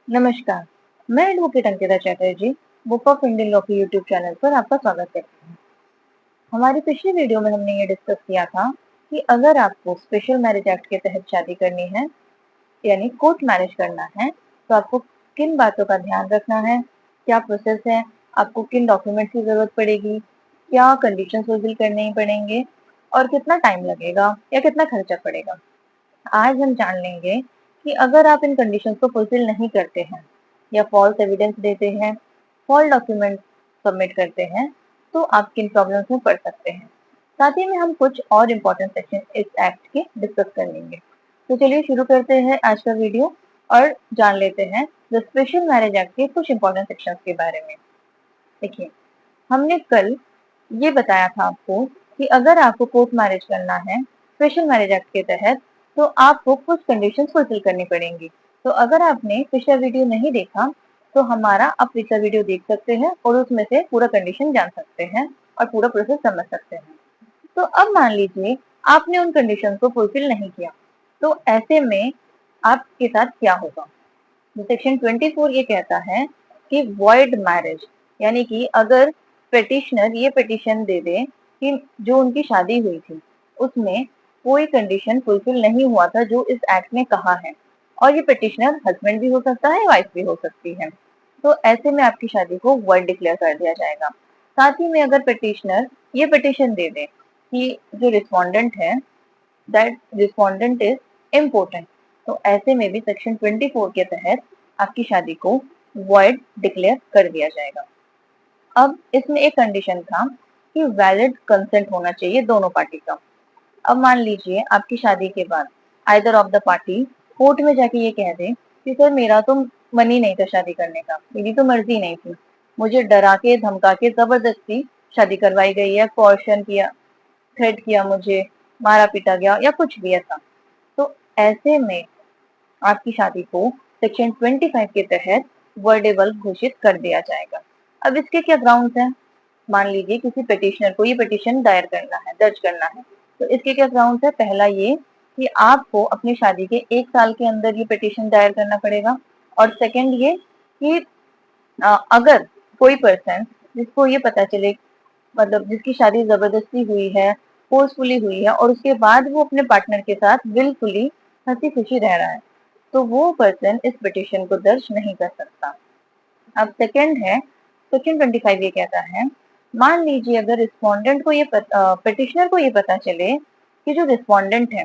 नमस्कार, मैं advocate Ankita Chatterjee book of Indian law के यूट्यूब चैनल पर आपका स्वागत करती हूँ। हमारी पिछली वीडियो में हमने ये डिस्कस किया था कि अगर आपको स्पेशल मैरिज एक्ट के तहत शादी करनी है यानी कोर्ट मैरिज करना है तो आपको किन बातों का ध्यान रखना है, क्या प्रोसेस है, आपको किन डॉक्यूमेंट्स की जरूरत पड़ेगी, क्या कंडीशन फुलफिल करने पड़ेंगे और कितना टाइम लगेगा या कितना खर्चा पड़ेगा। आज हम जान लेंगे कि अगर आप इन कंडीशंस को फुलफिल नहीं करते हैं या फॉल्स एविडेंस देते हैं, फॉल्स डॉक्यूमेंट सबमिट करते हैं, तो आप किन प्रॉब्लम्स में पड़ सकते हैं। साथ ही में हम कुछ और इम्पोर्टेंट सेक्शन इस एक्ट के डिस्कस कर लेंगे। तो चलिए शुरू करते हैं आज का वीडियो और जान लेते हैं द स्पेशल मैरिज एक्ट के कुछ इंपॉर्टेंट सेक्शंस के बारे में। देखिए, हमने कल ये बताया था आपको कि अगर आपको कोर्ट मैरिज करना है स्पेशल मैरिज एक्ट के तहत तो आपको कुछ कंडीशंस फुलफिल करनी पड़ेंगी। तो अगर आपने पिछला वीडियो नहीं देखा तो हमारा आप पिछला वीडियो देख सकते हैं और उसमें से पूरा कंडीशन जान सकते हैं और पूरा प्रोसेस समझ सकते हैं। तो अब मान लीजिए आपने उन कंडीशंस को फुलफिल नहीं किया, तो ऐसे में आपके साथ क्या होगा। सेक्शन 24 ये कहता है कि वॉइड मैरिज यानी कि अगर पिटिशनर ये पिटिशन दे दे कि जो उनकी शादी हुई थी उसमें कोई कंडीशन फुलफिल नहीं हुआ था जो इस एक्ट में कहा है, और ये पिटिशनर हस्बैंड भी हो सकता है, वाइफ भी हो सकती है, तो ऐसे में आपकी शादी को वॉइड डिक्लेयर कर दिया जाएगा। साथ ही में अगर पिटिशनर ये पिटिशन दे दे कि जो रिस्पोंडेंट है दैट रिस्पोंडेंट इज इम्पोर्टेंट, तो ऐसे में भी सेक्शन 24 के तहत आपकी शादी को वॉइड डिक्लेयर कर दिया जाएगा। अब इसमें एक कंडीशन था कि वैलिड कंसेंट होना चाहिए दोनों पार्टी का। अब मान लीजिए आपकी शादी के बाद either of the party court में जाके ये कह दे कि सर मेरा तो मन ही नहीं था शादी करने का, मेरी तो मर्जी नहीं थी, मुझे डरा के धमका के जबरदस्ती शादी करवाई गई है, कोर्शन किया, थ्रेट किया, मुझे मारा पीटा गया या कुछ भी ऐसा, तो ऐसे में आपकी शादी को सेक्शन 25 के तहत वर्डेबल घोषित कर दिया जाएगा। अब इसके क्या ग्राउंड्स हैं। मान लीजिए किसी पिटिशनर को ये पिटिशन दायर करना है, दर्ज करना है, तो इसके क्या ग्राउंड्स है। पहला ये कि आपको अपनी शादी के 1 साल के अंदर ये पिटिशन दायर करना पड़ेगा, और सेकंड ये कि अगर कोई पर्सन जिसको ये पता चले, मतलब जिसकी शादी जबरदस्ती हुई है, फोर्सफुली हुई है, और उसके बाद वो अपने पार्टनर के साथ विलफुली हंसी खुशी रह रहा है, तो वो पर्सन इस पिटिशन को दर्ज नहीं कर सकता। अब सेकंड है सेक्शन 25 ये कहता है, मान लीजिए अगर रिस्पोंडेंट को ये पिटिशनर को ये पता चले कि जो रिस्पोंडेंट है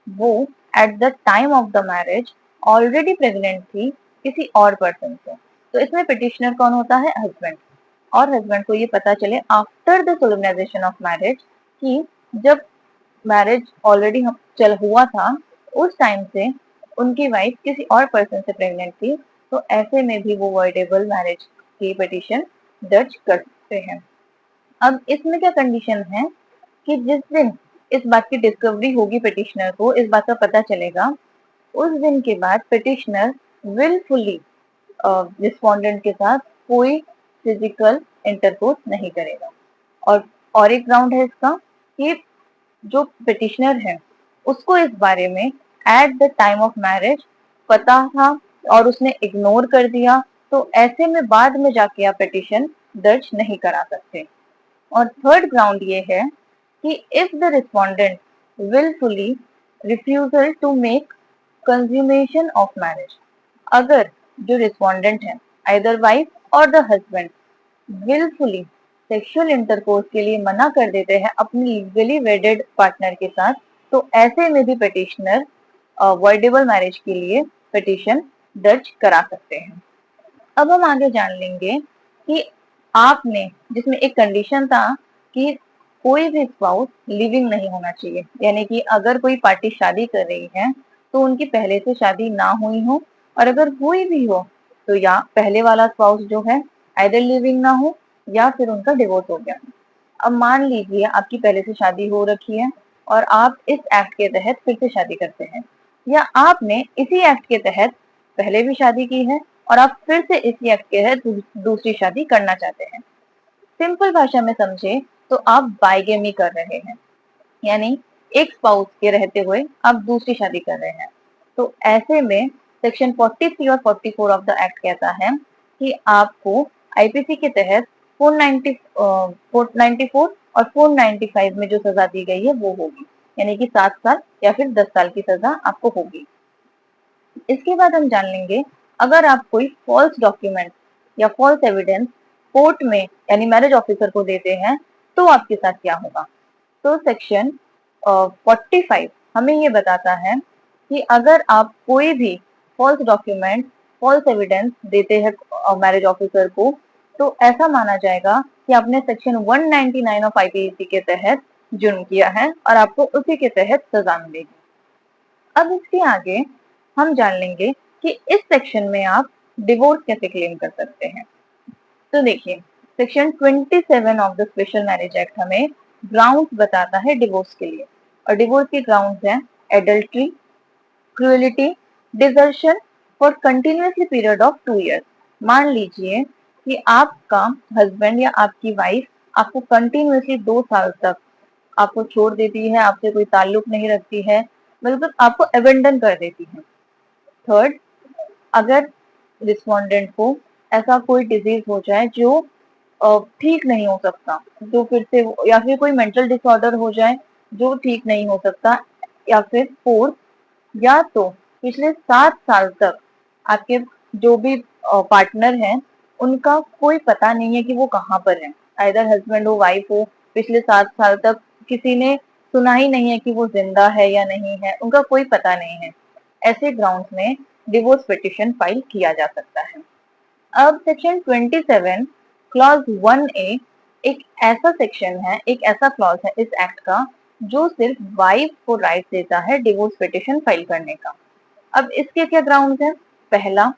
वो at the time of the marriage already pregnant थी किसी और पर्सन से, तो इसमें पिटिशनर कौन होता है, हस्बैंड। और हस्बैंड को ये पता चले आफ्टर द सोलमनाइजेशन ऑफ मैरिज कि जब मैरिज ऑलरेडी चल हुआ था उस टाइम से उनकी वाइफ किसी और पर्सन से प्रेग्नेंट थी, तो ऐसे में भी वो वर्डेबल मैरिज की पिटिशन दर्ज कर सकते हैं। अब इसमें क्या कंडीशन है कि जिस दिन इस बात की डिस्कवरी होगी, पिटिशनर को इस बात का पता चलेगा, उस दिन के बाद पिटिशनर विलफुली रिस्पोंडेंट के साथ कोई फिजिकल इंटरकोर्स नहीं करेगा। और एक ग्राउंड है इसका कि जो पिटिशनर है उसको इस बारे में at the time of marriage पता था और उसने इग्नोर कर दिया, तो ऐसे में बाद में जाके आप पिटिशन दर्ज नहीं करा सकते। और थर्ड ग्राउंड ये है कि if the respondent willfully refusal to make consummation of marriage, अगर जो रिस्पोंडेंट है आइदर वाइफ और the husband willfully sexual intercourse के लिए मना कर देते हैं अपनी लीगली वेडेड पार्टनर के साथ, तो ऐसे में भी पिटिशनर वर्डेबल मैरिज के लिए पिटिशन दर्ज करा सकते हैं। अब हम आगे जान लेंगे कि आपने जिसमें एक कंडीशन था कि कोई भी स्पाउस लिविंग नहीं होना चाहिए, यानी कि अगर कोई पार्टी शादी कर रही है तो उनकी पहले से शादी ना हुई हो, और अगर हुई भी हो तो या पहले वाला स्पाउस जो है आइदर लिविंग ना हो या फिर उनका डिवोर्स हो गया। अब मान लीजिए आपकी पहले से शादी हो रखी है और आप इस एक्ट के तहत फिर से शादी करते हैं, या आपने इसी एक्ट के तहत पहले भी शादी की है और आप फिर से इसी एक्ट के तहत दूसरी शादी करना चाहते हैं। सिंपल भाषा में समझे तो आप बाइगेमी कर रहे हैं, यानी एक स्पाउस के रहते हुए आप दूसरी शादी कर रहे हैं। तो ऐसे में सेक्शन 43 और 44 ऑफ द एक्ट कहता है कि आपको आईपीसी के तहत 494 और 495 में जो सजा दी गई है वो होगी, यानी कि 7 साल या फिर 10 साल की सजा आपको होगी। इसके बाद हम जान लेंगे, अगर आप कोई फॉल्स डॉक्यूमेंट या फॉल्स एविडेंस कोर्ट में यानी मैरिज ऑफिसर को देते हैं तो आपके साथ क्या होगा। तो सेक्शन 45 हमें ये बताता है कि अगर आप कोई भी फॉल्स डॉक्यूमेंट, फॉल्स एविडेंस देते हैं मैरिज ऑफिसर को, तो ऐसा माना जाएगा कि आपने सेक्शन 199 ऑफ आईपीसी के तहत जुर्म किया है और आपको उसी के तहत सजा मिलेगी। अब इसके आगे हम जान लेंगे कि इस सेक्शन में आप डिवोर्स कैसे क्लेम कर सकते हैं। तो देखिए, section 27 of the special marriage act हमें ग्राउंड्स बताता है डिवोर्स के लिए, और डिवोर्स के ग्राउंड्स हैं adultery, cruelty, desertion for continuously period of 2 years. मान लीजिए कि आपका हस्बैंड या आपकी वाइफ आपको कंटिन्यूअसली 2 साल तक आपको छोड़ देती है, आपसे कोई ताल्लुक नहीं रखती है, मतलब आपको अबेंडन कर देती है। थर्ड, अगर रिस्पोंडेंट को ऐसा कोई डिजीज हो जाए जो ठीक नहीं हो सकता, जो फिर से, या फिर कोई मेंटल डिसऑर्डर हो जाए जो ठीक नहीं हो सकता, या फिर फोर्थ, या तो पिछले 7 साल तक आपके जो भी पार्टनर हैं उनका कोई पता नहीं है कि वो कहाँ पर है, आइदर हस्बैंड हो वाइफ हो, पिछले 7 साल तक किसी ने सुना ही नहीं है कि वो जिंदा है या नहीं है, उनका कोई पता नहीं है, ऐसे ग्राउंड्स में डिवोर्स पिटिशन फाइल किया जा सकता है। अब सेक्शन 27 क्लॉज 1A एक ऐसा सेक्शन है, एक ऐसा क्लॉज है इस एक्ट का जो सिर्फ वाइफ को राइट देता है डिवोर्स पिटिशन फाइल करने का। अब इसके क्या ग्राउंड्स हैं। पहला,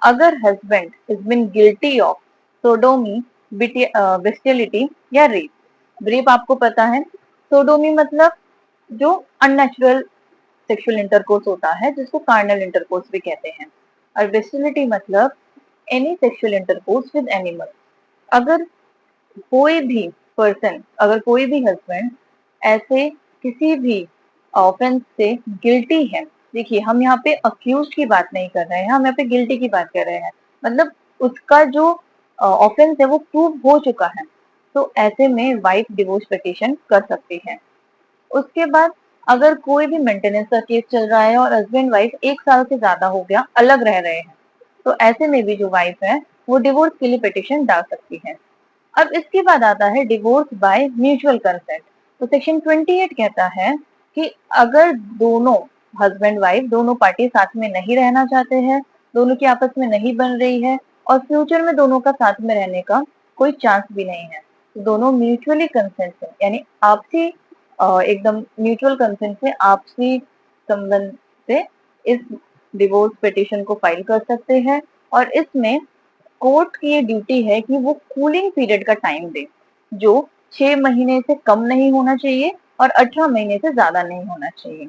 अगर husband is been guilty of sodomy, bestiality या रेप। रेप आपको पता है, सोडोमी मतलब जो अननेचुरल सेक्सुअल इंटरकोर्स होता है जिसको कार्नल इंटरकोर्स भी कहते हैं, और बेस्टियलिटी मतलब any sexual intercourse with animal. अगर कोई भी पर्सन, अगर कोई भी हस्बैंड ऐसे किसी भी ऑफेंस से गिल्टी है, देखिए हम यहाँ पे अक्यूज की बात नहीं कर रहे हैं, हम यहाँ पे गिल्टी की बात कर रहे हैं, मतलब उसका जो ऑफेंस है वो प्रूव हो चुका है, तो ऐसे में वाइफ डिवोर्स पिटिशन कर सकती है। उसके बाद अगर कोई भी मेंटेनेंस का केस चल रहा है और हस्बैंड वाइफ 1 साल से ज्यादा हो गया अलग रह रहे हैं, तो ऐसे में भी जो वाइफ है वो डिवोर्स के लिए पिटिशन डाल सकती है। अब इसके बाद आता है डिवोर्स बाय म्यूचुअल कंसेंट। तो सेक्शन 28 कहता है कि अगर दोनों हस्बैंड वाइफ दोनों पार्टी साथ में नहीं रहना चाहते हैं, दोनों की आपस में नहीं बन रही है और फ्यूचर में दोनों का साथ में रहने का कोई चांस भी नहीं है, तो दोनों म्यूचुअली कंसेंट से, यानी आपसी एकदम म्यूचुअल कंसेंट से, आपसी संबंध से इस डिवोर्स पिटिशन को फाइल कर सकते हैं। और इसमें कोर्ट की ये ड्यूटी है कि वो कूलिंग पीरियड का टाइम दे, जो 6 महीने से कम नहीं होना चाहिए और 18 महीने से ज्यादा नहीं होना चाहिए।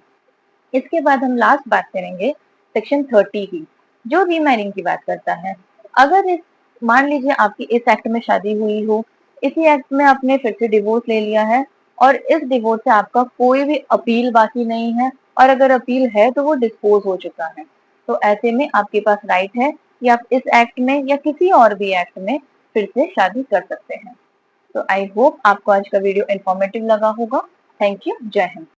इसके बाद हम लास्ट बात करेंगे सेक्शन 30 की, जो रीमैरिंग की बात करता है। अगर इस, मान लीजिए आपकी इस एक्ट में शादी हुई हो, इसी एक्ट में आपने फिर से डिवोर्स ले लिया है और इस डिवोर्स से आपका कोई भी अपील बाकी नहीं है, और अगर अपील है तो वो डिस्पोज हो चुका है, तो ऐसे में आपके पास राइट है कि आप इस एक्ट में या किसी और भी एक्ट में फिर से शादी कर सकते हैं। तो आई होप आपको आज का वीडियो इन्फॉर्मेटिव लगा होगा। Thank you. जय हिंद।